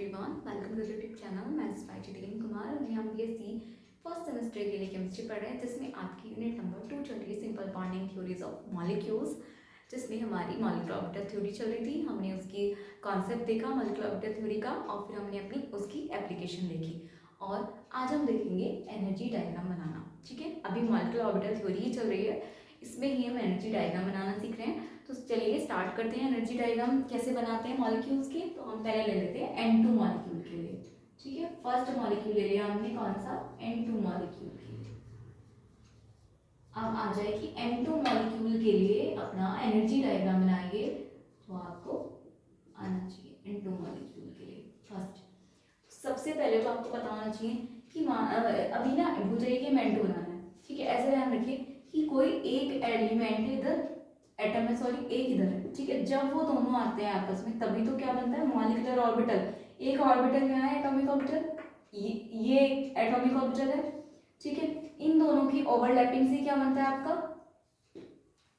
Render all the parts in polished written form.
Everyone, welcome to the YouTube channel. मैं स्वाति कुमार और हम बीएससी फर्स्ट सेमेस्टर के लिए केमिस्ट्री पढ़ रहे हैं, जिसमें आपकी यूनिट नंबर 2 चल रही है, simple bonding theories of molecules, जिसमें हमारी मॉलिक्यूलर ऑर्बिटल थ्योरी चल रही थी। हमने उसकी कॉन्सेप्ट देखा मॉलिक्यूलर ऑर्बिटल थ्योरी का, और फिर हमने अपनी उसकी एप्लीकेशन देखी। और आज हम देखेंगे एनर्जी डायग्राम बनाना। ठीक है, अभी मॉलिक्यूलर ऑर्बिटल थ्योरी ही चल रही है, इसमें ही हम एनर्जी डायग्राम बनाना सीख रहे हैं। तो चलिए स्टार्ट करते हैं। एनर्जी डायग्राम कैसे बनाते हैं मॉलिक्यूल्स के, तो हम पहले ले लेते हैं N2 मॉलिक्यूल के लिए। ठीक है, फर्स्ट मॉलिक्यूल ले लिया हमने, कौन सा, N2 मॉलिक्यूल के लिए। अब आ जाए कि N2 मॉलिक्यूल के लिए अपना एनर्जी डायग्राम बनाइए, तो आपको आना चाहिए N2 मॉलिक्यूल के लिए। फर्स्ट सबसे पहले तो आपको पता होना चाहिए कि अभी ना भूल जाइए कि N2 बनाना है। ठीक है, ऐसे ध्यान रखिए कि कोई एक एलिमेंट इधर एटम है, सॉरी एक इधर है। ठीक है, जब वो दोनों आते हैं आपस में तभी तो क्या बनता है, मॉलिक्यूलर ऑर्बिटल। एक ऑर्बिटल यहाँ है, एटॉमिक ऑर्बिटल, ये एटॉमिक ऑर्बिटल है। ठीक है, इन दोनों की ओवरलैपिंग से क्या बनता है आपका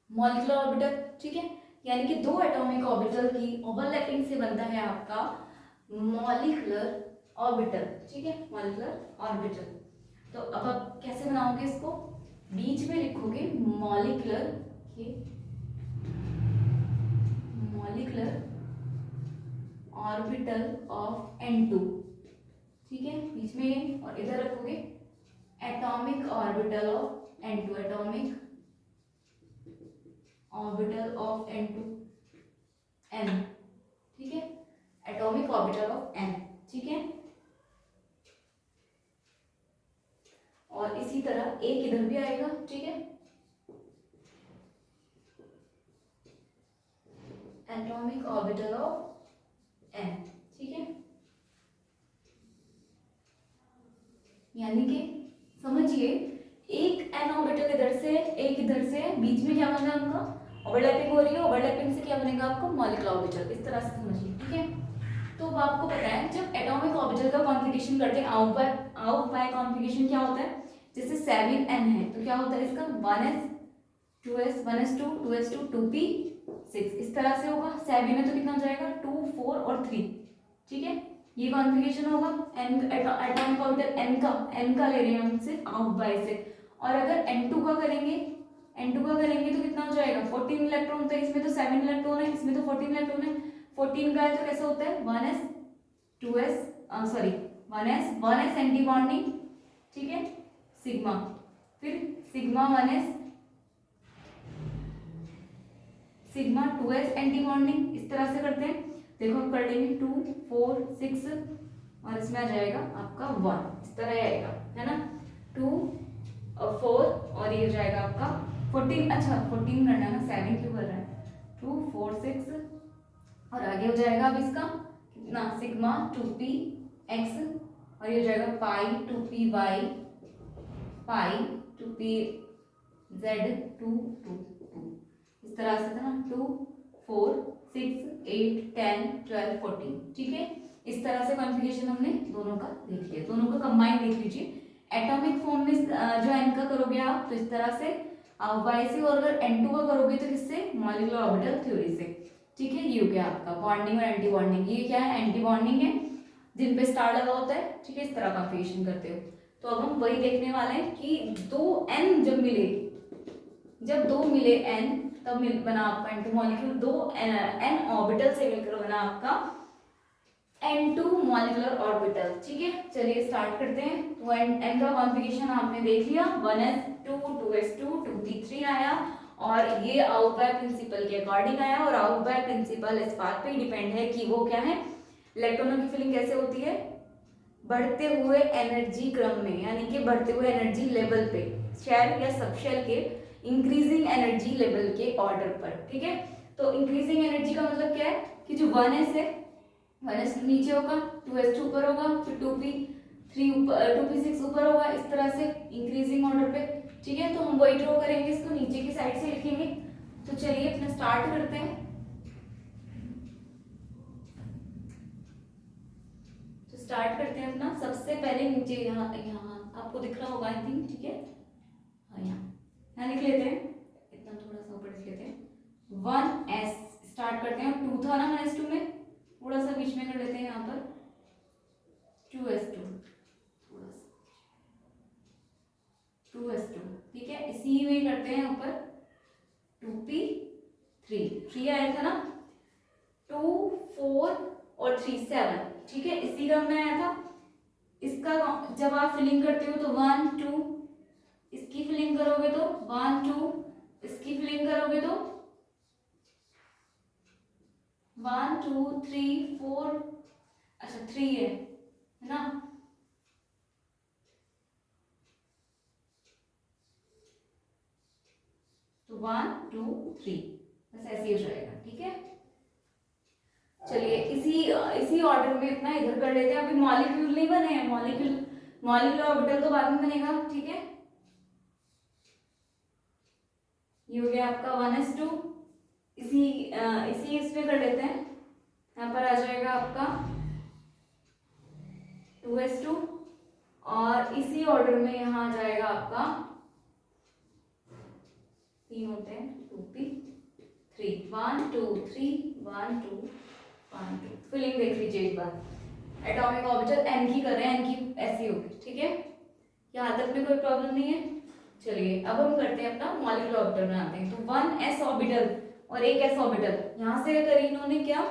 मॉलिक्यूलर ऑर्बिटल। ठीक है, यानी कि दो एटॉमिक ऑर्बिटल की ओवरलैपिंग से बनता है आपका मॉलिक्यूलर ऑर्बिटल। ठीक है, मॉलिक्यूलर ऑर्बिटल। तो अब आप कैसे बनाओगे इसको, बीच में लिखोगे मॉलिक्यूलर, ये मॉलिक्यूलर ऑर्बिटल ऑफ N2। ठीक है, बीच में ये, और इधर रखोगे atomic orbital of N2, atomic orbital of N2 N। ठीक है, एटॉमिक ऑर्बिटल ऑफ N। ठीक है, और इसी तरह एक इधर भी आएगा। ठीक है, एटॉमिक ऑर्बिटल ऑफ N। ठीक है, यानी कि समझिए एक n ऑर्बिटल इधर से एक इधर से, बीच में क्या बन रहा है उनका ओवरलैपिंग हो रही है, ओवरलैपिंग से क्या बनेगा आपको मॉलिक्यूलर ऑर्बिटल। इस तरह से समझिए। ठीक है, तो अब आपको पता है जब एटॉमिक ऑर्बिटल का कॉन्फ़िगरेशन करते हैं, आउट बाय कॉन्फ़िगरेशन क्या होता है, जैसे 7n है तो क्या होता है इसका 1s 2s 1s2 2s2 2p6, इस तरह से होगा। 7 है तो कितना हो जाएगा 2 4 और 3। ठीक है, ये कॉन्फ़िगरेशन होगा एन एटॉमिक ऑर्बिटल n का ले रहे हैं हम सिर्फ आउट बाय से। और अगर n2 का करेंगे तो कितना हो जाएगा 14 इलेक्ट्रॉन। तो इसमें तो 7 इलेक्ट्रॉन है, इसमें तो 14 इलेक्ट्रॉन है। 14 का है तो कैसे होता है 1s 2s sorry 1s anti bonding. ठीक है, सिग्मा, फिर sigma 1s sigma 2s anti bonding, इस तरह से करते हैं। देखो हम कर लेंगे 2 4 6 और इसमें आ जाएगा आपका 1, इस तरह आएगा, है ना। 2 4 और ये हो जाएगा आपका 14। अच्छा 14 करना है ना, 7 क्यों कर रहा है, 2 4 6 और आगे हो जाएगा अब इसका कितना सिग्मा 2p(x) और ये हो जाएगा पाई 2py पाई 2pz 2 2 2, इस तरह से था ना 2 4 6 8 10 12 14। ठीक है, इस तरह से कॉन्फ़िगरेशन हमने दोनों का देख लिया, दोनों का कंबाइन देख लीजिए। एटॉमिक फॉर्म में जो n का करोगे आप तो इस तरह से y से, और अगर n2 का करोगे तो किससे, मॉलिक्यूलर ऑर्बिटल थ्योरी से। ठीक है, ये हो गया आपका बॉन्डिंग और एंटी बॉन्डिंग। ये क्या है, एंटी बॉन्डिंग है जिन पे स्टार लगा होता है। ठीक है, इस तरह कॉन्फ़िगरेशन करते हो। तो अब हम वही देखने वाले हैं कि दो n जब दो मिले n तब बना आपका N2 मॉलिक्यूल। दो n ऑर्बिटल से मिलकर बना आपका N2 मॉलिक्यूलर ऑर्बिटल। ठीक है, चलिए स्टार्ट करते हैं। तो n का कॉन्फ़िगरेशन आपने देख लिया, 1s2 2s2 2p3 आया, और ये आउट बाय प्रिंसिपल के अकॉर्डिंग आया। और आउट बाय प्रिंसिपल इस बात पे डिपेंड है कि वो क्या है, इलेक्ट्रॉनों की फिलिंग कैसे होती है, बढ़ते हुए एनर्जी क्रम में, यानी कि बढ़ते हुए एनर्जी लेवल पे, शेल या सबशेल के इंक्रीजिंग एनर्जी लेवल के ऑर्डर पर। ठीक है, तो इंक्रीजिंग एनर्जी का मतलब क्या है कि जो 1s है 1s नीचे होगा, 2s2 ऊपर होगा, फिर 2p3 ऊपर 2p6 ऊपर होगा, इस तरह से इंक्रीजिंग ऑर्डर पे। ठीक है, तो हम वही ड्रॉ करेंगे, इसको नीचे की साइड से लिखेंगे। तो चलिए अपना स्टार्ट करते हैं। तो स्टार्ट करते हैं अपना, सबसे पहले नीचे यहाँ यहाँ आपको दिख रहा होगा आई थिंक। ठीक है, हाँ यहाँ लिख लेते हैं, इतना थोड़ा सा ऊपर लिख लेते हैं। 1s स्टार्ट करते हैं, 2 था ना 1s2 में, थोड़ा सा बीच में कर लेते हैं यहाँ पर 2s2, 2s2, ठीक है। इसी में करते हैं ऊपर 2p3, 3 आया था ना, 2 4 और 3 7, ठीक है। इसी क्रम में आया था। इसका जब आप फिलिंग करते हो तो 1 2, इसकी फिलिंग करोगे तो 1 2, इसकी फिलिंग करोगे तो 1 2 3 4, अच्छा 3 है ना। तो 1 2 3 बस ऐसे ही हो जाएगा, ठीक है। चलिए इसी ऑर्डर में इतना इधर कर लेते हैं। अभी मॉलिक्यूल नहीं बने हैं, मॉलिक्यूलर ऑर्बिटल तो बाद में बनेगा, ठीक है। ये हो गया आपका 1s2। इसी इसमें कर लेते हैं। यहाँ पर आ जाएगा आपका 2s2 और इसी ऑर्डर में यहाँ आ जाएगा आपका 3 होते हैं 2p3, 1 2 3 1 2 1 2। फिलिंग देख लीजिए एक बार। एटॉमिक ऑर्बिटल n की कर रहे हैं, n की ऐसी होगी, ठीक है। यहाँ तक में कोई प्रॉब्लम नहीं है। चलिए अब हम करते हैं अपना मॉलिक्यूलर ऑर्बिटल बनाते हैं। तो 1s ऑर्बिटल और एक s ऑर्बिटल, यहाँ से करी इन्होंने क्या,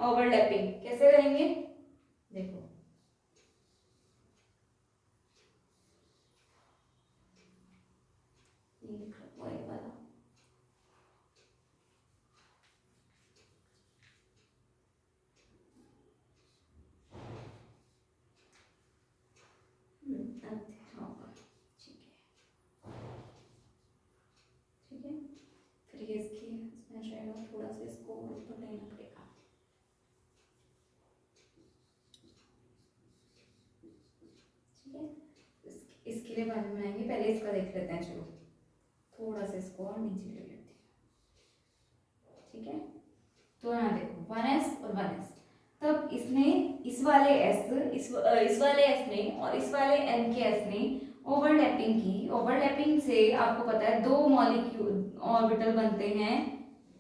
ओवरलैपिंग। कैसे करेंगे देखो, वही वाला ठीक है। फिर ये इसकी इसमें जाएगा, थोड़ा सा इसको ऊपर लेना पड़ेगा, ठीक है। इसके लिए बाद में बनाएंगे, पहले इसका देख लेते हैं। चलो थोड़ा सा इसको और नीचे ले लेते हैं, ठीक है। तो यहाँ देखो 1s और 1s, तब इसने इस वाले s इस वाले s ने और इस वाले n के s ने ओवरलैपिंग की। ओवरलैपिंग से आपको पता है दो मॉलिक्यूल ऑर्बिटल बनते हैं,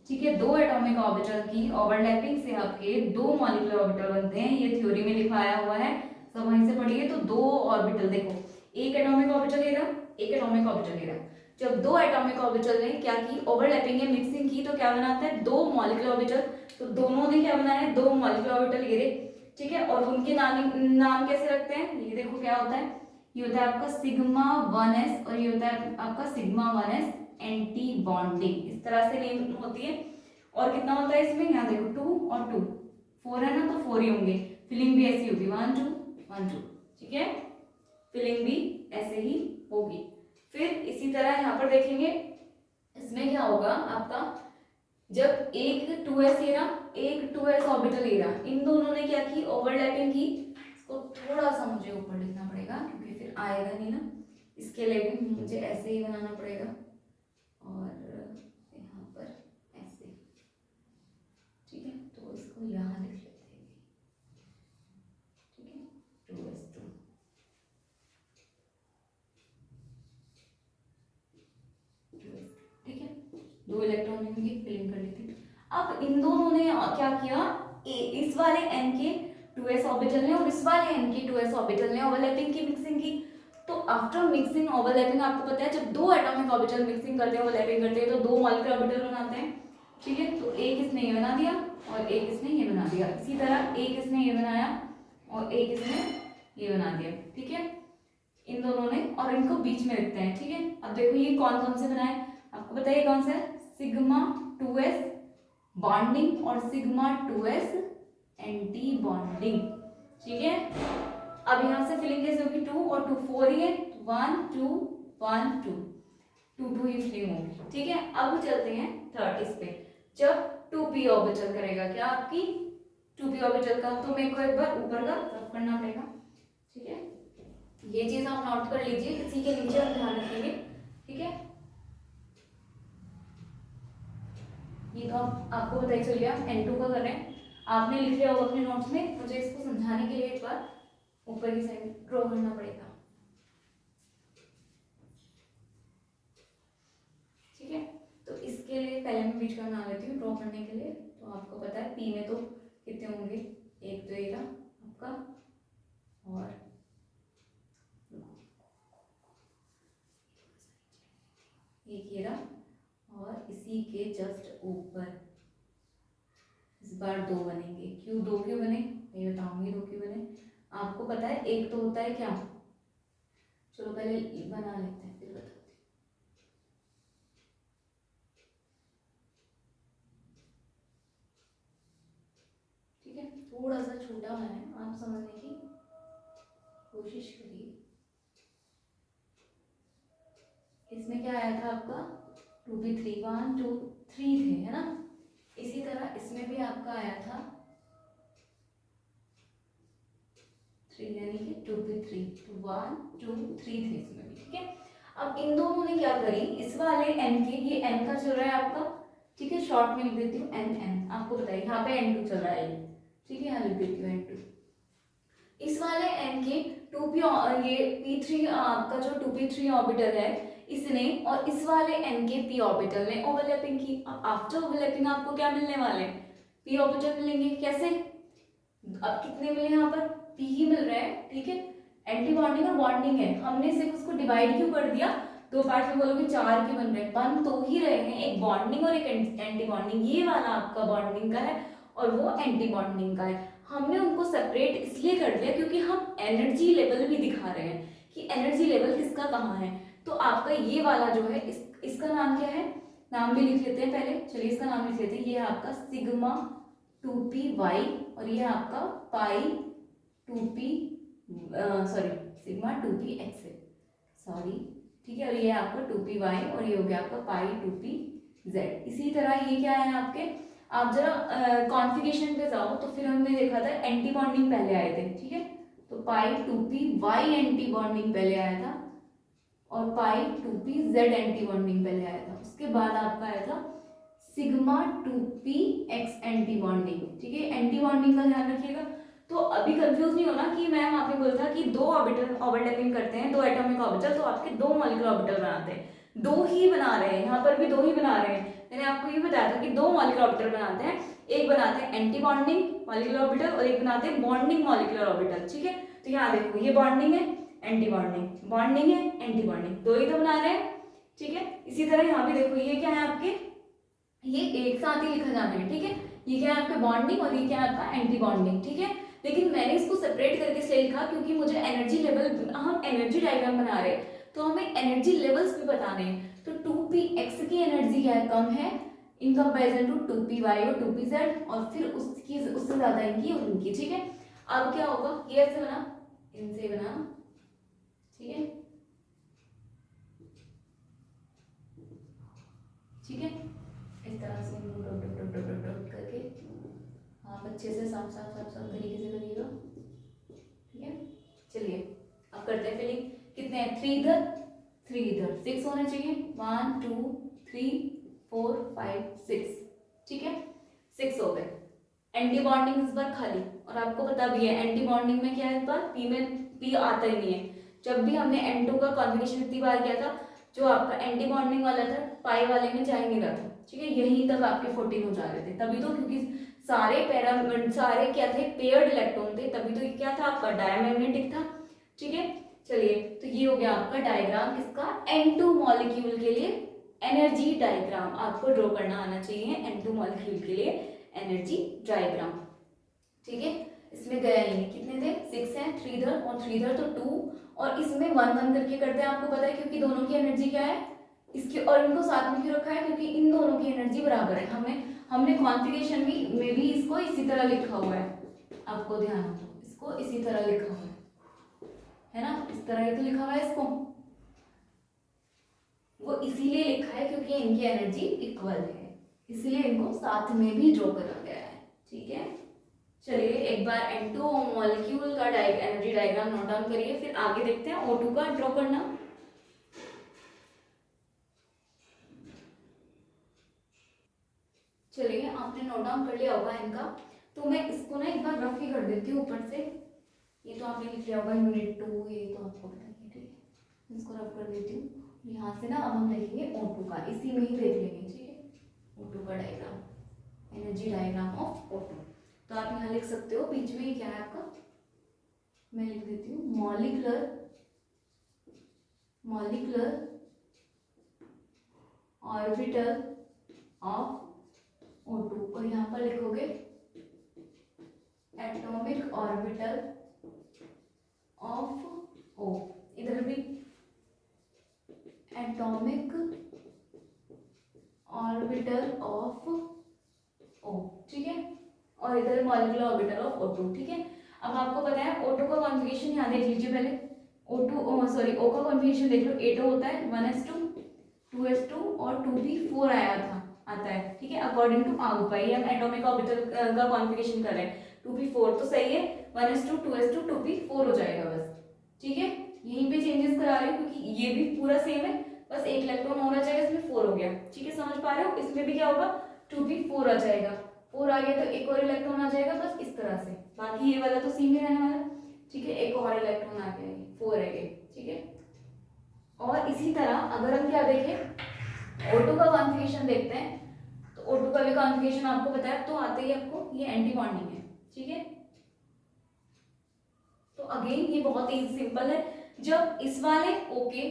ठीक है। दो एटॉमिक ऑर्बिटल की ओवरलैपिंग से आपके दो मॉलिक्यूलर ऑर्बिटल बनते हैं। ये थ्योरी में लिखाया हुआ है, सब वहीं से पढ़िए। तो दो ऑर्बिटल देखो, एक एटॉमिक ऑर्बिटल ले रहा, एक एटॉमिक ऑर्बिटल ले रहा। जब दो एटॉमिक ऑर्बिटल ने क्या की, ओवरलैपिंग या मिक्सिंग की, तो क्या बनाता है, दो मॉलिक्यूलर ऑर्बिटल। तो दोनों ने क्या बनाया है, दो मॉलिक्यूलर ऑर्बिटल ये रहे, ठीक है। और उनके नाम कैसे रखते हैं, ये देखो क्या होता है। ये होता है आपका सिग्मा 1s और ये होता है आपका सिग्मा 1s एंटी बॉन्डिंग। इस तरह से नेम होती है। और कितना होता है इसमें, यहाँ देखो 2 और 2, 4 है ना, तो 4 ही होंगे। फिलिंग भी ऐसी होगी 1 2 1 2, ठीक है। फिलिंग भी ऐसे ही होगी। फिर इसी तरह यहाँ पर देखेंगे, इसमें क्या होगा आपका, जब एक 2s ले रहा, एक 2s ऑर्बिटल ले रहा, इन दोनों ने क्या की, ओवरलैपिंग की। इसको थोड़ा सा मुझे ऊपर लिखना पड़ेगा क्योंकि फिर आएगा नहीं ना। इसके लिए भी मुझे ऐसे ही बनाना पड़ेगा और यहाँ पर ऐसे, ठीक है। तो इसको यहाँ लिख लेते हैं, ठीक है। 2s2, ठीक है। दो इलेक्ट्रॉन की फिलिंग कर ली थी। अब इन दोनों ने क्या किया, इस वाले n के 2s ऑर्बिटल ने और इस वाले n के 2s ऑर्बिटल ने ओवरलैपिंग की, मिक्सिंग की। तो आफ्टर मिक्सिंग ओवरलैपिंग, आपको पता है जब दो एटॉमिक ऑर्बिटल मिक्सिंग करते हैं, ओवरलैपिंग करते हैं, तो दो मॉलिक्यूलर ऑर्बिटल बनाते हैं, ठीक है। तो एक इसने ये बना दिया और एक इसने ये बना दिया। इसी तरह एक इसने ये बनाया और एक इसने ये बना दिया, ठीक है। इन दोनों ने, और इनको बीच में रखते हैं, ठीक है। अब देखो ये कौन कौन से बनाए, आपको बताइए कौन सा है, सिग्मा 2s बॉन्डिंग और सिग्मा 2s एंटी बॉन्डिंग, ठीक है। अब यहाँ से फिलिंग कैसे होगी, 2 और 2 4 ही है, 1 2 1 2 2 2 ही फिलिंग होगी, ठीक है। अब चलते हैं थर्ड इस पे, जब 2p ऑर्बिटल करेगा, क्या आपकी 2p ऑर्बिटल का, तो मेरे को एक बार ऊपर का रफ करना पड़ेगा, ठीक है। ये चीज आप नोट कर लीजिए, इसी के नीचे आप ध्यान रखेंगे, ठीक है। ये तो आपको पता ही चल गया, N2 का कर रहे हैं, आपने लिख लिया होगा अपने नोट्स में। मुझे इसको समझाने के लिए एक बार ऊपर की साइड ड्रॉ करना पड़ेगा, ठीक है। तो इसके लिए पहले मैं बीच का बना लेती हूँ ड्रॉ करने के लिए। तो आपको पता है P में तो कितने होंगे, एक तो ये आपका और आपको पता है एक तो होता है क्या, चलो पहले बना लेते हैं फिर बताते हैं। ठीक है, थोड़ा सा छोटा है, आप समझने की कोशिश करिए। इसमें क्या आया था आपका 2p3, 1 2 3 थे, है ना। इसी तरह इसमें भी आपका आया था 3, यानी कि 2p3, 1 2 3 थे इसमें भी। ठीक है, अब इन दोनों ने क्या करी, इस वाले n के, ये n का चल रहा है आपका, ठीक है, शॉर्ट में लिख देती हूँ n, आपको बताइए यहाँ पे n2 चल रहा है ये, ठीक है, यहाँ लिख देती हूँ n2। इस वाले n के 2p, ये p3 आपका जो 2p3 ऑर्बिटल है इसने, और इस वाले n के p ऑर्बिटल ने ओवरलैपिंग की। आफ्टर ओवरलैपिंग आपको क्या मिलने वाले, p ऑर्बिटल मिलेंगे। कैसे, अब कितने मिले यहाँ पर, p ही मिल रहा है। ठीक है, एंटी बॉन्डिंग और बॉन्डिंग है, हमने सिर्फ उसको डिवाइड क्यों कर दिया, दो पार्ट में बोलोगे 4 क्यों बन रहे हैं, बन तो ही रहे हैं, एक बॉन्डिंग और एक एंटी बॉन्डिंग। ये वाला आपका बॉन्डिंग का है और वो एंटी बॉन्डिंग का है। हमने उनको सेपरेट इसलिए कर दिया क्योंकि हम एनर्जी लेवल भी दिखा रहे हैं कि एनर्जी लेवल किसका कहाँ है। तो आपका ये वाला जो है इसका नाम क्या है, नाम भी लिख लेते हैं पहले, चलिए इसका नाम लिख लेते हैं। ये है आपका सिग्मा 2py और ये आपका पाई 2p, सॉरी सिग्मा 2px है, सॉरी, ठीक है, और ये आपका 2py और ये हो गया आपका पाई 2pz। इसी तरह ये क्या है आपके, आप जरा कॉन्फ़िगरेशन पे जाओ तो फिर हमने देखा था एंटी बॉन्डिंग पहले आए थे। ठीक है, तो पाई 2py एंटी बॉन्डिंग पहले आया था और पाई 2pz एंटी बॉन्डिंग पहले आया था। उसके बाद आपका आया था सिग्मा 2px एंटी बॉन्डिंग। ठीक है, एंटी बॉन्डिंग का ध्यान रखिएगा। तो अभी कंफ्यूज नहीं होना कि मैम आपने बोला था कि दो ऑर्बिटल ओवरलैपिंग करते हैं, दो एटॉमिक ऑर्बिटल, तो आपके दो मॉलिक्यूलर ऑर्बिटल बनाते हैं, दो ही बना रहे हैं, यहाँ पर भी दो ही बना रहे हैं। मैंने आपको ये बताया था कि दो मॉलिक्यूलर ऑर्बिटल बनाते हैं, एक बनाते हैं एंटी बॉन्डिंग मॉलिक्यूलर ऑर्बिटल और एक बनाते हैं बॉन्डिंग मॉलिक्यूलर ऑर्बिटल। ठीक है, तो यहाँ देखो ये बॉन्डिंग है, एंटी बॉन्डिंग, बॉन्डिंग है, एंटी बॉन्डिंग, दो ही तो बना रहे हैं। ठीक है, इसी तरह यहाँ भी देखो ये क्या है आपके, ये एक साथ ही लिखा जाना है। ठीक है, ये क्या है आपका बॉन्डिंग और ये क्या है आपका एंटी बॉन्डिंग। ठीक है, लेकिन मैंने इसको सेपरेट करके इसलिए लिखा क्योंकि मुझे एनर्जी लेवल, हम एनर्जी डायग्राम बना रहे हैं तो हमें एनर्जी लेवल्स भी बताने हैं। तो 2px की एनर्जी क्या है, कम है इन कंपेरिजन टू 2py और 2pz, और फिर उससे ज्यादा इनकी और इनकी। ठीक है, अब क्या होगा, ये ऐसे बना, इनसे बना, ठीक है, ठीक है, इस तरह से dot dot dot dot dot करके आप अच्छे से साफ साफ साफ साफ तरीके से करिएगा। ठीक है, चलिए अब करते हैं फिलिंग। कितने हैं, 3 इधर 3 इधर, 6 होने चाहिए, 1 2 3 4 5 6। ठीक है, 6 हो गए। एंटी बॉन्डिंग इस बार खाली, और आपको पता भी है एंटी बॉन्डिंग में क्या है, इस बार पी में पी आता ही नहीं है। जब भी हमने N2 का कॉन्फ़िगरेशन इतनी बार किया था, जो आपका एंटी बॉन्डिंग वाला था पाई वाले में जा ही नहीं रहा था। ठीक है, यहीं तक आपके 14 हो जा रहे थे, तभी तो, क्योंकि सारे क्या थे, पेयर्ड इलेक्ट्रॉन थे, तभी तो ये क्या था आपका डायमैग्नेटिक था। ठीक है, चलिए तो ये हो गया आपका डायग्राम किसका, N2 मॉलिक्यूल के लिए एनर्जी डायग्राम आपको ड्रॉ करना आना चाहिए, N2 मॉलिक्यूल के लिए एनर्जी डायग्राम। ठीक है, इसमें गया ही नहीं, कितने थे, 6 हैं, 3 इधर और 3 इधर, तो 2, और इसमें 1 1 करके करते हैं, आपको पता है क्योंकि दोनों की एनर्जी क्या है इसकी, और इनको साथ में क्यों रखा है, क्योंकि इन दोनों की एनर्जी बराबर है। हमने कॉन्फ़िगरेशन में भी इसको इसी तरह लिखा हुआ है, आपको ध्यान हो तो इसको इसी तरह लिखा हुआ है ना, इस तरह ही तो लिखा हुआ है इसको, वो इसीलिए लिखा है क्योंकि इनकी एनर्जी इक्वल है, इसलिए इनको साथ में भी ड्रॉ करा गया है। ठीक है, चलिए एक बार N2 मॉलिक्यूल का एनर्जी डायग्राम नोट डाउन करिए, फिर आगे देखते हैं O2 का ड्रॉ करना। चलिए आपने नोट डाउन कर लिया होगा इनका, तो मैं इसको ना एक बार रफ ही कर देती हूँ ऊपर से। ये तो आपने लिख लिया होगा यूनिट 2, ये तो आपको पता है। ठीक है, इसको रफ कर देती हूँ। यहाँ से ना अब हम देखेंगे O2 का, इसी में ही देख लेंगे। ठीक है, O2 का diagram, energy diagram of O2। तो आप यहाँ लिख सकते हो, बीच में ये क्या है आपका, मैं लिख देती हूँ मॉलिक्यूलर ऑर्बिटल ऑफ O2, और यहाँ पर लिखोगे एटॉमिक ऑर्बिटल ऑफ ओ, इधर भी एटॉमिक ऑर्बिटल ऑफ ओ, ठीक है, और इधर मॉलिक्यूलर ऑर्बिटल ऑफ O2, ठीक है। अब आपको पता है O2 का कॉन्फ़िगरेशन यहाँ देख लीजिए पहले, O का कॉन्फ़िगरेशन देख लो, A2 होता है 1s2 2s2 और 2p4 आया था, आता है, ठीक है, अकॉर्डिंग टू आउ पाई। हम एटॉमिक ऑर्बिटल का कॉन्फ़िगरेशन कर रहे हैं, 2p4 तो सही है, 1s2 2s2 2p4 हो जाएगा बस, ठीक है। यहीं पे चेंजेस करा रही हूँ क्योंकि ये भी पूरा सेम है, बस एक इलेक्ट्रॉन और आ जाएगा, इसमें 4 हो गया, ठीक है, समझ पा रहे हो। इसमें भी क्या होगा, 2p4 आ जाएगा, 4 आ गया तो एक और इलेक्ट्रॉन आ जाएगा, बस इस तरह से। बाकी ये वाला तो सेम ही रहने वाला, ठीक है, एक और इलेक्ट्रॉन आ गया, 4 है ये, ठीक है। और इसी तरह अगर हम क्या देखें, O2 का कॉन्फ़िगरेशन देखते हैं, तो O2 का भी कॉन्फ़िगरेशन आपको पता है, तो आते ही आपको ये एंटी बॉन्डिंग है, ठीक है। तो अगेन ये बहुत ही सिंपल है, जब इस वाले O के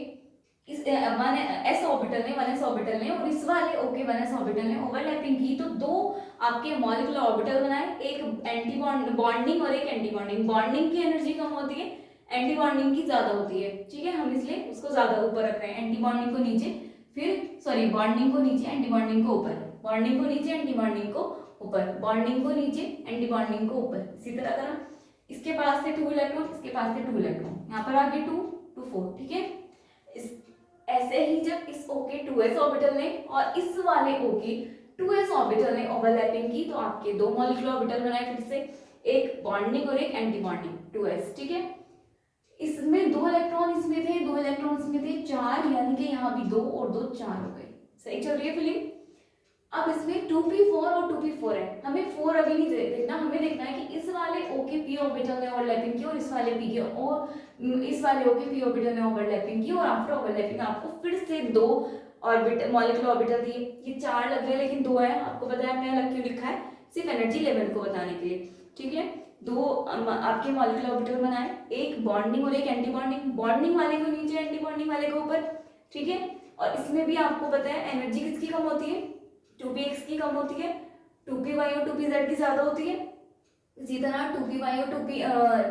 इस s ऑर्बिटल ने 1s ऑर्बिटल ने और इस वाले O के 1s ऑर्बिटल ने ओवरलैपिंग की, तो दो आपके मॉलिक्यूलर ऑर्बिटल बनाए, एक एंटी बॉन्डिंग और एक एंटी बॉन्डिंग। बॉन्डिंग की एनर्जी कम होती है, एंटी बॉन्डिंग की ज्यादा होती है, ठीक है, हम इसलिए उसको ज्यादा ऊपर रख रहे हैं, एंटी बॉन्डिंग को नीचे, फिर सॉरी बॉन्डिंग को नीचे एंटी बॉन्डिंग को ऊपर, बॉन्डिंग को नीचे एंटी बॉन्डिंग को ऊपर, बॉन्डिंग को नीचे एंटी बॉन्डिंग को ऊपर, इसी तरह करा। इसके पास थे 2 इलेक्ट्रॉन, इसके पास थे 2 इलेक्ट्रॉन, यहाँ पर आ गए 2 2 4, ठीक है। ऐसे ही जब इस O के 2s ऑर्बिटल ने और इस वाले O के 2s ऑर्बिटल ने ओवरलैपिंग की, तो आपके दो मॉलिक्यूलर ऑर्बिटल बनाए फिर से, एक बॉन्डिंग और एक एंटी बॉन्डिंग, 2s, ठीक है। इसमें 2 इलेक्ट्रॉन इसमें थे, 2 इलेक्ट्रॉन इसमें थे, 4, यानी कि यहाँ भी 2 और 2 4 हो गए, सही चल रही है फिलिंग। अब इसमें 2p4 और 2p4 है, हमें 4 अभी नहीं देखना, हमें देखना है कि इस वाले O के p ऑर्बिटल ने ओवरलैपिंग की और इस वाले p के और इस वाले O के p ऑर्बिटल ने ओवरलैपिंग की, और आफ्टर ओवरलैपिंग आपको फिर से 2 ऑर्बिटल मॉलिक्यूलर ऑर्बिटल दिए। ये 4 लग रहे हैं लेकिन 2 है, आपको पता है हमने अलग क्यों लिखा है, सिर्फ एनर्जी लेवल को बताने के लिए, ठीक है। 2 आपके मॉलिक्यूलर ऑर्बिटल बनाए, एक बॉन्डिंग और एक एंटी बॉन्डिंग, बॉन्डिंग वाले को नीचे एंटी बॉन्डिंग वाले को ऊपर, ठीक है। और इसमें भी आपको पता है एनर्जी किसकी कम होती है, 2px की कम होती है, 2py और 2pz की ज्यादा होती है। इसी तरह 2py और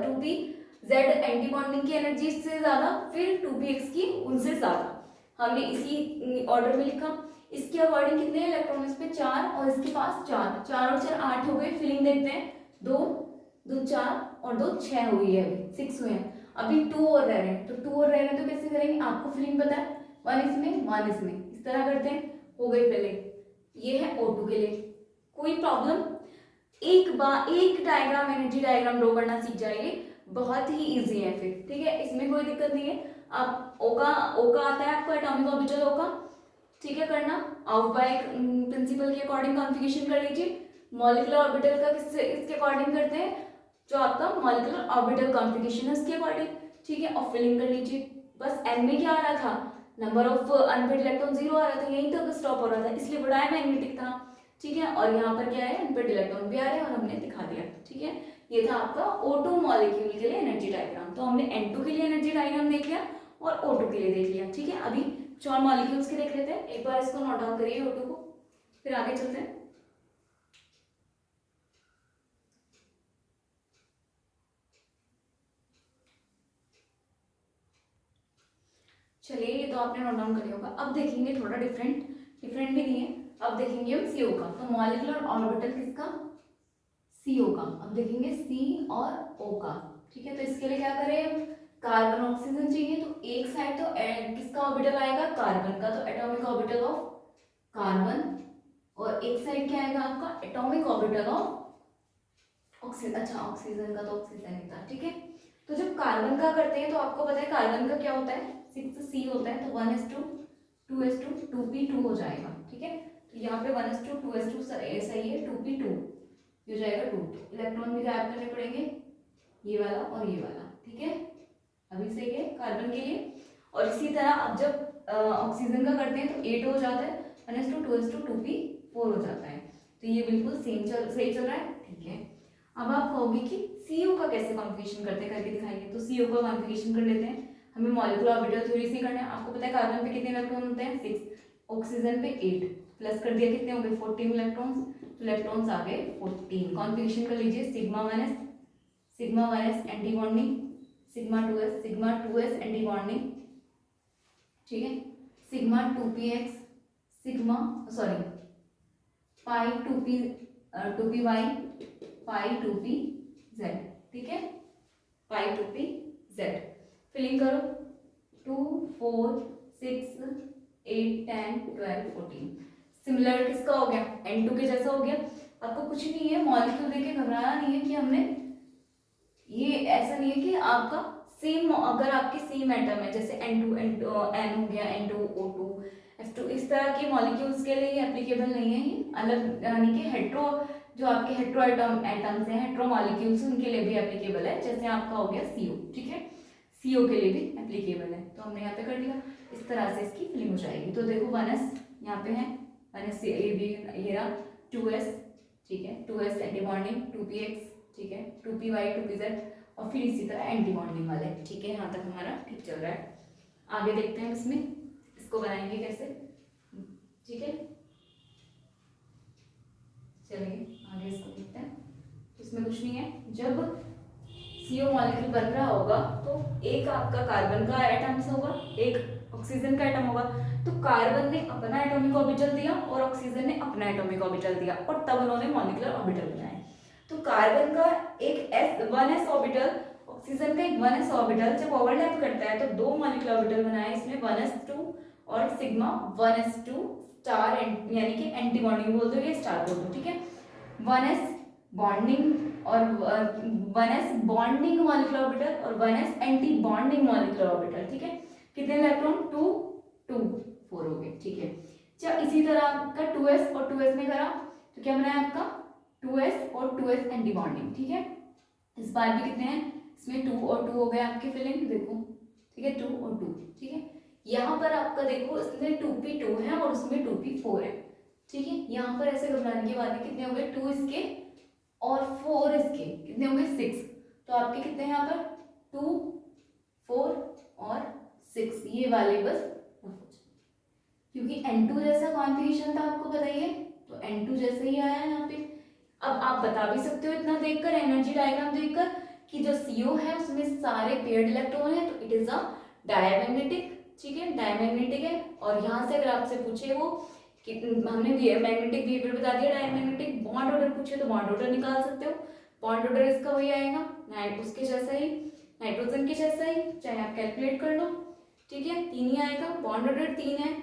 2pz एंटी बॉन्डिंग की एनर्जी से ज्यादा, फिर 2px की उनसे ज्यादा, हमने इसी ऑर्डर में लिखा। इसके अकॉर्डिंग कितने इलेक्ट्रॉन, इस पे 4 और इसके पास 4, 4 और 4 8 हो गए। फिलिंग देखते हैं, 2 2 4 और 2 6 हुई है, अभी 6 हुए हैं, अभी 2 और रह रहे हैं, तो 2 और रह रहे हैं तो कैसे करेंगे, आपको फिलिंग पता है, 1 इसमें 1 इसमें, इस तरह करते हैं, हो गई फिलिंग। ये है O2 के लिए, कोई प्रॉब्लम। एक बार एक डायग्राम, एनर्जी डायग्राम ड्रॉ करना सीख जाइए, बहुत ही इजी है फिर, ठीक है, इसमें कोई दिक्कत नहीं है। आप O का आता है आपको एटॉमिक ऑर्बिटल O का, ठीक है, करना आउट-बाय प्रिंसिपल के अकॉर्डिंग कॉन्फ़िगरेशन कर लीजिए। मॉलिक्यूलर ऑर्बिटल का किससे इसके अकॉर्डिंग करते हैं, जो आपका मॉलिक्यूलर ऑर्बिटल कॉन्फ़िगरेशन है उसके अकॉर्डिंग, ठीक है, और फिलिंग कर लीजिए। बस एन में क्या आ रहा था, नंबर ऑफ अनपेड इलेक्ट्रॉन 0 आ रहा था, यहीं तक स्टॉप हो रहा था, इसलिए बड़ा मैग्नेटिक था, ठीक है। और यहाँ पर क्या है, अनपेड इलेक्ट्रॉन भी आ रहे हैं और हमने दिखा दिया, ठीक है। ये था आपका O2 मॉलिक्यूल के लिए एनर्जी डायग्राम। तो हमने N2 के लिए एनर्जी डायग्राम देख लिया और O2 के लिए देख लिया, ठीक है। अभी कुछ और मॉलिक्यूल्स के देख लेते हैं, एक बार इसको नोट डाउन करिए O2 को, फिर आगे चलते हैं। चलिए, ये तो आपने नोट डाउन कर लिया होगा। अब देखेंगे थोड़ा डिफरेंट भी नहीं है, अब देखेंगे हम CO का। तो मॉलिक्यूलर ऑर्बिटल किसका, CO का। अब देखेंगे C और O का, ठीक है। तो इसके लिए क्या करें, कार्बन ऑक्सीजन चाहिए, तो एक साइड तो किसका ऑर्बिटल आएगा, कार्बन का, तो एटॉमिक ऑर्बिटल ऑफ कार्बन, और एक साइड क्या आएगा आपका, एटॉमिक ऑर्बिटल ऑफ ऑक्सीजन। अच्छा, ऑक्सीजन का तो ऑक्सीजन ही था, ठीक है। तो जब कार्बन का करते हैं तो आपको पता है कार्बन का क्या होता है, 6C होता है, तो 1s2 2s2 2p2 हो जाएगा, ठीक है। तो यहाँ पे 1s2 2s2 सही है, 2p2 हो जाएगा 2। इलेक्ट्रॉन भी गायब करने पड़ेंगे, ये वाला और ये वाला, ठीक है। अभी सही है कार्बन के लिए। और इसी तरह अब जब ऑक्सीजन का करते हैं तो 8 हो जाता है, 1s2 2s2 2p4 हो जाता है, तो ये बिल्कुल सही चल रहा है, ठीक है। अब आप कहोगे कि CO का कैसे कॉन्फ़िगरेशन करते हैं, करके दिखाइए। तो CO का कॉन्फ़िगरेशन कर लेते हैं, हमें मॉलिक्यूलर ऑर्बिटल थ्योरी से करना है। आपको पता है कार्बन पे कितने इलेक्ट्रॉन होते हैं, 6, ऑक्सीजन पे 8, प्लस कर दिया, कितने हो गए 14 इलेक्ट्रॉन्स, तो इलेक्ट्रॉन्स आ गए 14। कॉन्फ़िगरेशन कर लीजिए, sigma 1s anti bonding, sigma 2s anti bonding, ठीक है, सिग्मा 2px, सिग्मा सॉरी पाई 2py, पाई 2pz, ठीक है, पाई 2pz। फिलिंग करो 2 4 6 8 10 12 14। सिमिलर किसका हो गया, N2 के जैसा हो गया। आपको कुछ नहीं है, मॉलिक्यूल देख के घबराना नहीं है कि हमने, ये ऐसा नहीं है कि आपका सेम, अगर आपके सेम एटम है जैसे N2 N हो गया, N2 O2 F2, इस तरह के मॉलिक्यूल्स के लिए एप्लीकेबल नहीं है ये, अलग यानी कि हेट्रो, जो आपके हेट्रो एटम्स हैं, हेट्रो मॉलिक्यूल्स, उनके लिए भी एप्लीकेबल है। जैसे आपका हो गया CO, ठीक है, CO के लिए भी एप्लीकेबल है। तो हमने यहाँ पे कर लिया, इस तरह से इसकी फिलिंग हो जाएगी। तो देखो 1s यहाँ पे है, 1s ये भी ये रहा, 2s, ठीक है, 2s एंटी बॉन्डिंग, 2px, ठीक है, 2py 2pz, और फिर इसी तरह एंटी बॉन्डिंग वाले, ठीक है। यहाँ तक हमारा ठीक चल रहा है। आगे देखते हैं इसमें इसको बनाएंगे कैसे, ठीक है। चलिए आगे इसको देखते हैं। इसमें कुछ नहीं है, जब CO मॉलिक्यूल बन रहा होगा तो एक आपका कार्बन का एटम्स होगा, एक ऑक्सीजन का एटम होगा। तो कार्बन ने अपना एटॉमिक ऑर्बिटल दिया और ऑक्सीजन ने अपना एटॉमिक ऑर्बिटल दिया, और तब उन्होंने मॉलिक्यूलर ऑर्बिटल बनाए। तो कार्बन का एक 1s ऑर्बिटल, ऑक्सीजन का एक 1s ऑर्बिटल जब ओवरलैप करता है तो दो मॉलिक्यूलर ऑर्बिटल बनाए, इसमें 1s2 और सिग्मा 1s2 स्टार, यानी कि एंटी बॉन्डिंग बोल दो या स्टार बोल दो, ठीक है। 1s बॉन्डिंग और 1s बॉन्डिंग मॉलिक्यूलर ऑर्बिटल और 1s anti bonding molecular orbital, ठीक है। कितने इलेक्ट्रॉन, 2 2 4 हो गए, ठीक है। अच्छा, इसी तरह आपका 2s और 2s में करा तो क्या बना है आपका 2s और 2s एंटी बॉन्डिंग, ठीक है। इस बार भी कितने हैं, इसमें 2 और 2 हो गए आपके फिलिंग, देखो, ठीक है, 2 और 2, ठीक है। यहाँ पर आपका देखो इसमें 2p2 है और उसमें 2p4 है, ठीक है। यहाँ पर ऐसे घबराने की बात है, कितने हो गए, 2 इसके और 4 इसके, कितने हो गए 6। तो आपके कितने हैं यहाँ पर 2 4 और 6, ये वाले बस, क्योंकि N2 जैसा कॉन्फ़िगरेशन था, आपको बताइए, तो N2 जैसे ही आया है यहाँ पे। अब आप बता भी सकते हो इतना देखकर, एनर्जी डायग्राम देखकर, कि जो CO है उसमें सारे पेयर्ड इलेक्ट्रॉन है, तो इट इज अ डायमैग्नेटिक, ठीक है, डायमैग्नेटिक है। और यहाँ से अगर आपसे पूछे वो कि हमने मैग्नेटिक बिहेवियर बता दिया, डायमैग्नेटिक, बॉन्ड ऑर्डर पूछे तो बॉन्ड ऑर्डर निकाल सकते हो। बॉन्ड ऑर्डर इसका वही आएगा, उसके जैसा ही, नाइट्रोजन के जैसा ही, चाहे आप कैलकुलेट कर लो, ठीक है, 3 ही आएगा। बॉन्ड ऑर्डर 3 है,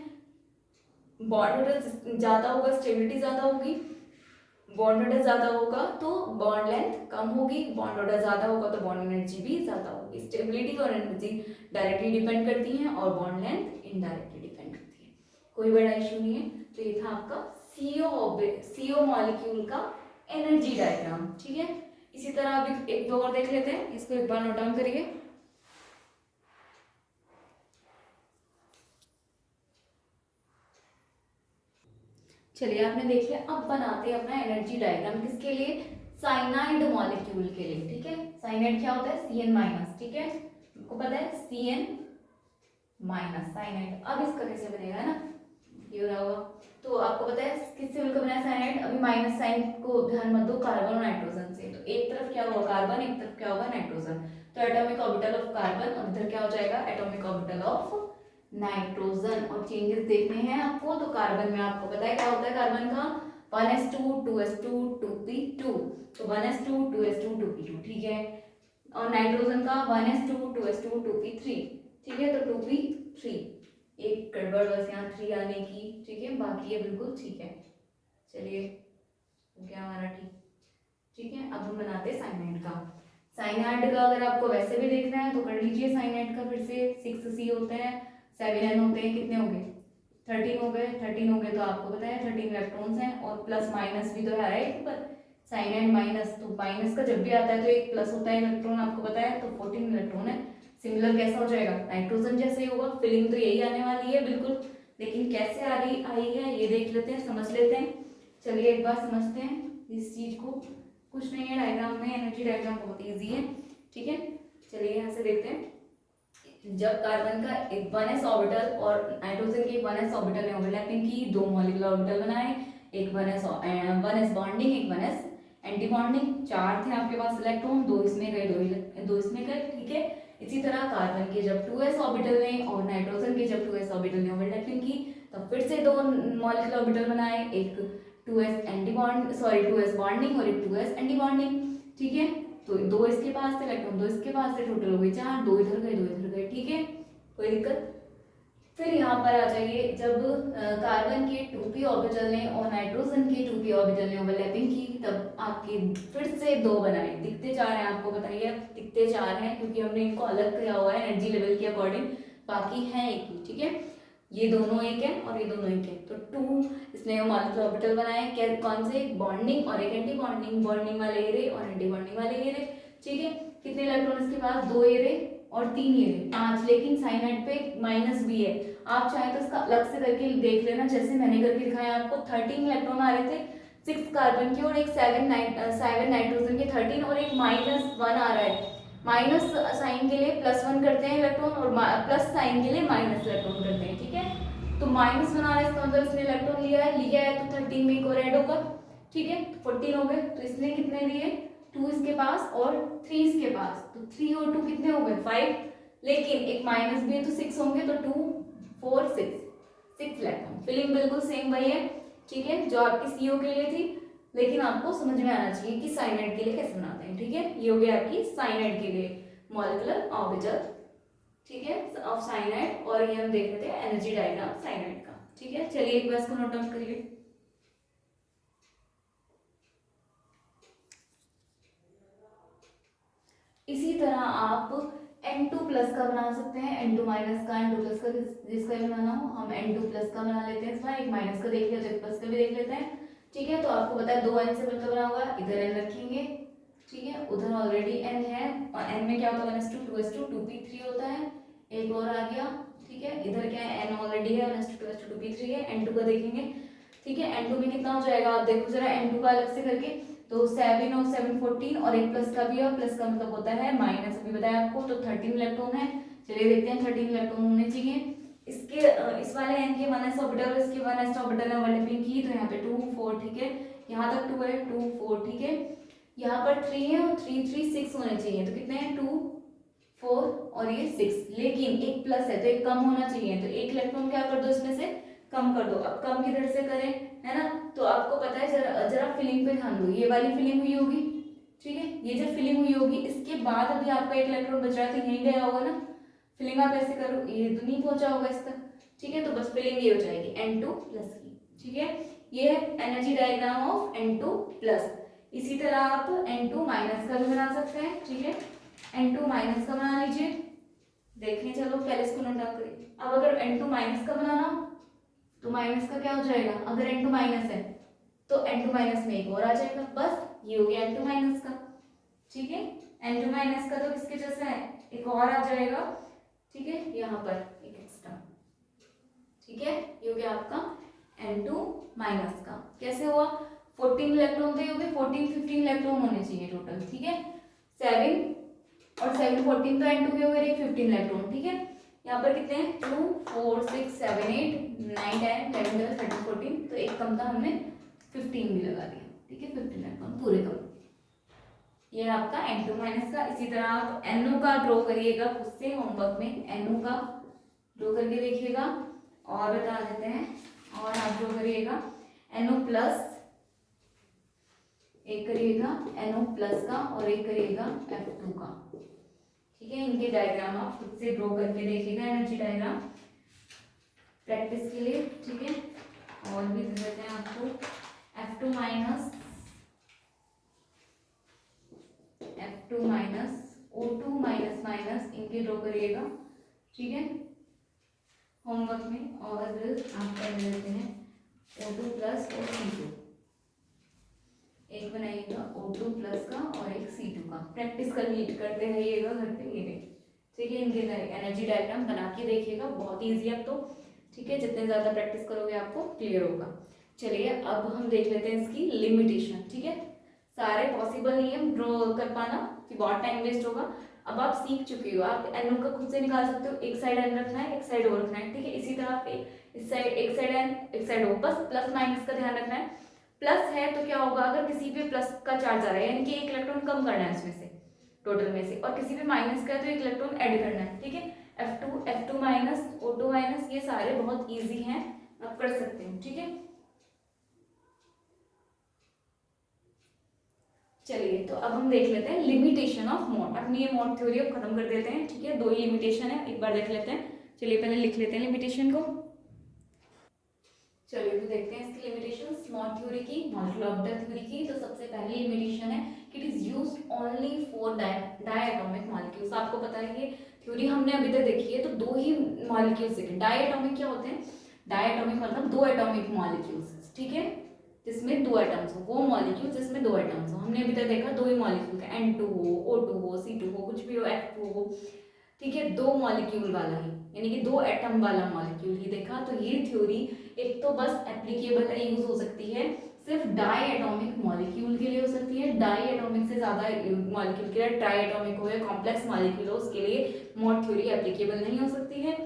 बॉन्ड ऑर्डर ज़्यादा होगा स्टेबिलिटी ज़्यादा होगी, बॉन्ड ऑर्डर ज़्यादा होगा तो बॉन्ड लेंथ कम होगी, बॉन्ड ऑर्डर ज़्यादा होगा तो बॉन्ड एनर्जी भी ज़्यादा होगी। स्टेबिलिटी और एनर्जी डायरेक्टली डिपेंड करती हैं और बॉन्ड लेंथ इनडायरेक्टली डिपेंड करती है, कोई बड़ा इशू नहीं है। तो ये था आपका CO मॉलिक्यूल का एनर्जी डायग्राम, ठीक है। इसी तरह अभी एक दो और देख लेते हैं, इसको एक बार नोट डाउन करिए। चलिए आपने देख लिया, अब बनाते हैं अपना एनर्जी डायग्राम, किसके लिए, साइनाइड मॉलिक्यूल के लिए, ठीक है। साइनाइड क्या होता है, CN-, ठीक है, आपको पता है CN-, साइनाइड। अब इसका कैसे बनेगा, है ना, ये हो रहा होगा। तो आपको पता है किससे मिलकर बना है साइनाइड, अभी माइनस साइन को ध्यान मत दो, कार्बन और नाइट्रोजन से। तो एक तरफ क्या होगा कार्बन, एक तरफ क्या होगा नाइट्रोजन, तो एटॉमिक ऑर्बिटल ऑफ कार्बन, और इधर क्या हो जाएगा एटॉमिक ऑर्बिटल ऑफ नाइट्रोजन। और चेंजेस देखने हैं आपको, तो कार्बन में आपको पता है क्या होता है कार्बन का, 1s2 2s2 2p2, तो 1s2 2s2 2p2, ठीक है। और नाइट्रोजन का 1s2 2s2 2p3, ठीक है, तो 2p3, एक गड़बड़ बस यहाँ 3 आने की, ठीक है, बाकी ये बिल्कुल ठीक है। चलिए हो गया हमारा ठीक, ठीक है। अब हम बनाते हैं साइनाइड का। साइनाइड का अगर आपको वैसे भी देखना है तो कर लीजिए साइनाइड का, फिर से 6C होते हैं, 7N होते हैं, कितने हो गए 13 हो गए, 13 हो गए, तो आपको पता है 13 इलेक्ट्रॉन्स हैं, और प्लस माइनस भी तो है एक पर, साइनाइड माइनस, तो माइनस का जब भी आता है तो एक प्लस होता है इलेक्ट्रॉन, आपको पता है, तो 14 इलेक्ट्रॉन है। सिमिलर कैसा हो जाएगा, नाइट्रोजन जैसे ही होगा, फिलिंग तो यही आने वाली है बिल्कुल, लेकिन कैसे आ रही आई है ये देख लेते हैं, समझ लेते हैं। चलिए एक बार समझते हैं इस चीज को, कुछ नहीं है डायग्राम में, एनर्जी डायग्राम बहुत इजी है, ठीक है। चलिए यहाँ से देखते हैं, जब कार्बन का एक 1s ऑर्बिटल और नाइट्रोजन के 1s ऑर्बिटल ने ओवरलैपिंग की, दो मॉलिक्यूलर ऑर्बिटल बनाए, एक 1s बॉन्डिंग, एक 1s एंटी बॉन्डिंग, 4 थे आपके पास इलेक्ट्रॉन, 2 इसमें गए, 2 इसमें गए, ठीक है। इसी तरह कार्बन के जब 2s ऑर्बिटल ने और नाइट्रोजन के जब 2s ऑर्बिटल ने ओवरलैपिंग की, तब फिर से दो मॉलिक्यूलर ऑर्बिटल बनाए, एक 2s anti bond 2s bonding और एक 2s एंटी बॉन्डिंग। ठीक है, तो दो इसके पास थे इलेक्ट्रॉन, दो इसके पास थे, टोटल हो गए 4, दो इधर गए, दो इधर गए। ठीक है, कोई दिक्कत। फिर यहाँ पर आ जाइए, जब कार्बन के 2p ऑर्बिटल ने और नाइट्रोजन के 2p ऑर्बिटल ने ओवरलैपिंग की, तब आपके फिर से दो बनाए। दिखते 4 हैं, आपको बताइए दिखते 4 हैं क्योंकि हमने इनको अलग किया हुआ है एनर्जी लेवल के अकॉर्डिंग, बाकी हैं एक ही। ठीक है, ये दोनों एक है और ये दोनों एक है, तो 2 इसने मॉलिक्यूलर ऑर्बिटल बनाए। क्या कौन से? बॉन्डिंग और एक एंटी बॉन्डिंग, बॉन्डिंग वाले ये रे और एंटी बॉन्डिंग वाले ये रे। ठीक है, कितने इलेक्ट्रॉन इसके पास? 2 ये रे और 3 ये रे, 5। लेकिन साइनाइड पे माइनस भी है, आप चाहे तो इसका अलग से करके देख लेना, जैसे मैंने करके दिखाया आपको। 13 इलेक्ट्रॉन आ रहे थे 6 कार्बन के और एक 7 नाइट्रोजन के 13 और एक -1 आ रहा है। माइनस साइन के लिए +1 करते हैं इलेक्ट्रॉन और प्लस साइन के लिए माइनस इलेक्ट्रॉन करते हैं। ठीक है, तो -1 आ रहा है, इसका मतलब इसने इलेक्ट्रॉन लिया है तो 13 में एक और ऐड होगा। ठीक है, तो 14 हो गए। तो इसने कितने लिए? 2 इसके पास और 3 इसके पास, तो 3 और 2 कितने हो गए? 5। लेकिन एक माइनस भी है तो 6 होंगे, तो 2 4 6 इलेक्ट्रॉन। फिलिंग बिल्कुल सेम वही है। ठीक है, जो आपकी CO के लिए थी, लेकिन आपको समझ में आना चाहिए कि साइनाइड के लिए कैसे बनाते हैं। ठीक है, ये हो गया आपकी साइनाइड के लिए मॉलिक्यूलर ऑर्बिटल। ठीक है, ऑफ साइनाइड। और ये हम देख लेते हैं एनर्जी डायग्राम साइनाइड का। ठीक है, चलिए एक बार इसको नोट डाउन करिए। इसी तरह आप N2+ का बना सकते हैं, N2- का, N2+ का जिसका भी बनाना हो। हम N2+ का बना लेते हैं इस बार, एक माइनस का देख लिया तो एक प्लस का भी देख लेते हैं। ठीक है, तो आपको पता है 2 N से मिलकर बना हुआ है, इधर N रखेंगे। ठीक है, उधर ऑलरेडी N है और N में क्या होता है 1s2 2s2 2p3 होता है, एक और आ गया। ठीक है, इधर क्या है? N ऑलरेडी है, 1s2 2s2 2p3 है। N2 का देखेंगे। ठीक है, N2 में कितना हो जाएगा आप देखो जरा, N2 का अलग से करके, तो 7 और 7 14 और एक प्लस का भी है, प्लस का मतलब होता है माइनस, अभी बताया आपको। तो 13 इलेक्ट्रॉन है। चलिए देखते हैं 13 इलेक्ट्रॉन होने चाहिए इसके। इस वाले N के 1s ऑर्बिटल और इसके 1s ऑर्बिटल ने ओवरलैपिंग की, तो यहाँ पे 2 4। ठीक है, यहाँ तक 2 है, 2 4। ठीक है, यहाँ पर 3 है और 3 3 6 होने चाहिए, तो कितने हैं? 2 4 और ये 6। लेकिन एक प्लस है तो एक कम होना चाहिए, तो एक इलेक्ट्रॉन क्या कर दो इसमें से? कम कर दो। अब कम किधर से करें, है ना? तो आपको पता है, जरा जरा फिलिंग पे ध्यान दो, ये वाली फिलिंग हुई होगी। ठीक है, ये जब फिलिंग हुई होगी, इसके बाद अभी आपका एक इलेक्ट्रॉन बच रहा है, तो यहीं गया होगा ना। फिलिंग आप ऐसे करो, ये तो नहीं पहुंचा होगा इस तक। ठीक है, तो बस फिलिंग ये हो जाएगी N2+ की। ठीक है, ये है एनर्जी डायग्राम ऑफ N2+। इसी तरह आप N2- का भी बना सकते हैं। ठीक है, N2- का बना लीजिए। देखें, चलो पहले इसको नोट डाउन करिए। अब अगर N2- का बनाना हो तो माइनस का क्या हो जाएगा? अगर N2- है तो N2- में एक और आ जाएगा, बस ये हो गया N2- का। ठीक है, N2- का तो किसके जैसा है? एक और आ जाएगा। ठीक है, यहाँ पर एक एक्स्ट्रा। ठीक है, ये हो गया आपका N2- का। कैसे हुआ? 14 इलेक्ट्रॉन थे, हो गए 14 15 इलेक्ट्रॉन होने चाहिए टोटल। ठीक है, 7 और 7 14 तो N2 के हो गए, एक 15 इलेक्ट्रॉन। ठीक है, यहाँ पर कितने हैं? 2 4 6 7 8 9 10 11 12 13 14, तो एक कम था, हमने 15 भी लगा दिया। ठीक है, 15 इलेक्ट्रॉन पूरे कम। ये है आपका N2- का। इसी तरह आप NO का ड्रॉ करिएगा खुद से होमवर्क में, NO का ड्रॉ करके देखिएगा। और बता देते हैं, और आप ड्रॉ करिएगा NO+, एक करिएगा NO+ का और एक करिएगा F2 का। ठीक है, इनके डायग्राम आप खुद से ड्रॉ करके देखिएगा, एनर्जी डायग्राम प्रैक्टिस के लिए। ठीक है, और भी दे देते हैं आपको F2-, O2-, इनके ड्रॉ करिएगा। ठीक है, होमवर्क में। और आप कर लेते हैं O2+ और C2, एक बनाइएगा O2+ का और एक C2 का। प्रैक्टिस करते रहिएगा घर पे ये। ठीक है, इनके एनर्जी डायग्राम बना के देखिएगा, बहुत ईजी है अब तो। ठीक है, जितने ज़्यादा प्रैक्टिस करोगे आपको क्लियर होगा। चलिए अब हम देख लेते हैं इसकी लिमिटेशन। ठीक है, सारे पॉसिबल नहीं है ड्रॉ कर पाना, कि बहुत टाइम वेस्ट होगा। अब आप सीख चुके हो, आप NO का खुद से निकाल सकते हो। एक साइड N रखना है, एक साइड O रखना है। ठीक है, इसी तरह आप इस साइड एक साइड N एक साइड O, बस प्लस- का ध्यान रखना है। प्लस है तो क्या होगा, अगर किसी पे प्लस का चार्ज आ रहा है यानी कि एक इलेक्ट्रॉन कम करना है उसमें से, टोटल में से, और किसी भी माइनस का है तो एक इलेक्ट्रॉन ऐड करना है, ठीक है। F2 माइनस, O2 माइनस, ये सारे बहुत इजी हैं, आप कर सकते हो, ठीक है। चलिए तो अब हम देख लेते हैं लिमिटेशन ऑफ मॉड। अपनी ये मॉड थ्योरी अब खत्म कर देते हैं, ठीक है। दो ही लिमिटेशन है, एक बार देख लेते हैं। चलिए पहले लिख लेते हैं लिमिटेशन को। चलिए तो देखते हैं इसकी लिमिटेशन मॉड थ्योरी की, मॉलिक्यूलर ऑर्बिटल थ्योरी की। तो सबसे पहली लिमिटेशन है कि it is used only for diatomic molecules. आपको पता है ये थ्योरी हमने अभी तक देखी है, तो दो ही मॉलिक्यूल्स देखे। डायटोमिक क्या होते हैं? डायटोमिक मतलब दो एटॉमिक मॉलिक्यूल्स, ठीक है, जिसमें दो एटम्स हो, वो मॉलिक्यूल जिसमें दो एटम्स हो। हमने अभी तक देखा दो ही मॉलिक्यूल का, N2 हो, O2 हो, C2 हो, कुछ भी हो, F2 हो, ठीक है, दो मॉलिक्यूल वाला ही, यानी कि दो एटम वाला मॉलिक्यूल ही देखा। तो ये थ्योरी एक तो बस एप्लीकेबल है, यूज हो सकती है सिर्फ डाई एटॉमिक मॉलिक्यूल के लिए हो सकती है। डाई एटॉमिक से ज्यादा मॉलिक्यूल के लिए, ट्राई एटॉमिक हो या कॉम्प्लेक्स मॉलिक्यूल हो, उसके लिए मॉड थ्योरी एप्लीकेबल नहीं हो सकती है।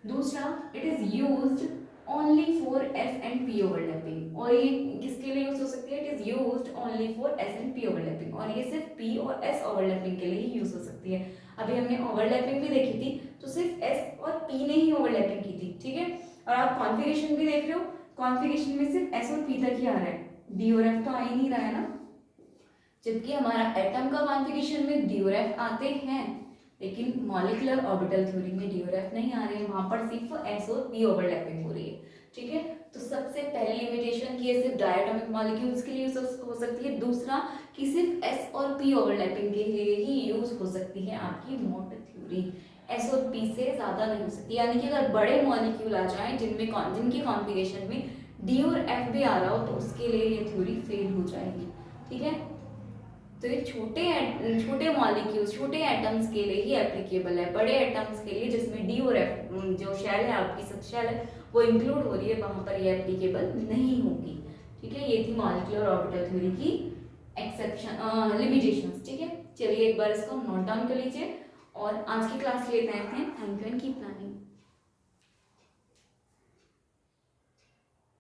दूसरा, it is used only for S and P overlapping, और ये किसके लिए यूज हो सकती है? It is used only for S and P overlapping, और ये सिर्फ पी और एस ओवरलैपिंग के लिए ही यूज हो सकती है। अभी हमने ओवरलैपिंग भी देखी थी, तो सिर्फ एस और पी ने ही ओवरलैपिंग की थी, ठीक है। और आप कॉन्फ़िगरेशन भी देख रहे हो, कॉन्फ़िगरेशन में सिर्फ एस और पी तक ही आ रहा है, डी और एफ तो आ ही नहीं रहा है ना। जबकि हमारा एटम का कॉन्फ़िगरेशन में डी और एफ आते हैं, लेकिन मॉलिक्यूलर ऑर्बिटल थ्योरी में डी और एफ नहीं आ रहे हैं, वहां पर सिर्फ एस और पी ओवरलैपिंग हो रही है, ठीक है। तो सबसे पहली लिमिटेशन की ये सिर्फ डायटोमिक मॉलिक्यूल्स के लिए हो सकती है। दूसरा कि सिर्फ एस और पी ओवरलैपिंग के लिए ही यूज हो सकती है आपकी मॉड थ्योरी, एस और पी से ज्यादा नहीं हो सकती। यानी कि अगर बड़े मॉलिक्यूल आ जाएं जिनके कॉन्फ़िगरेशन में डी और एफ भी आ रहा हो, तो उसके लिए ये थ्योरी फेल हो जाएगी, ठीक है। तो ये छोटे मॉलिक्यूल्स, छोटे एटम्स के लिए ही एप्लीकेबल है। बड़े एटम्स के लिए जिसमें डी और एफ जो शेल है, आपकी सब शेल है, वो इंक्लूड हो रही है, वहां पर ये एप्लीकेबल नहीं होगी, ठीक है। ये थी मॉलिक्यूलर ऑर्बिटल थ्योरी की एक्सेप्शन लिमिटेशंस, ठीक है। चलिए एक बार इसको नोट डाउन कर लीजिए और आज की क्लास लेते हैं। Thank you and keep learning.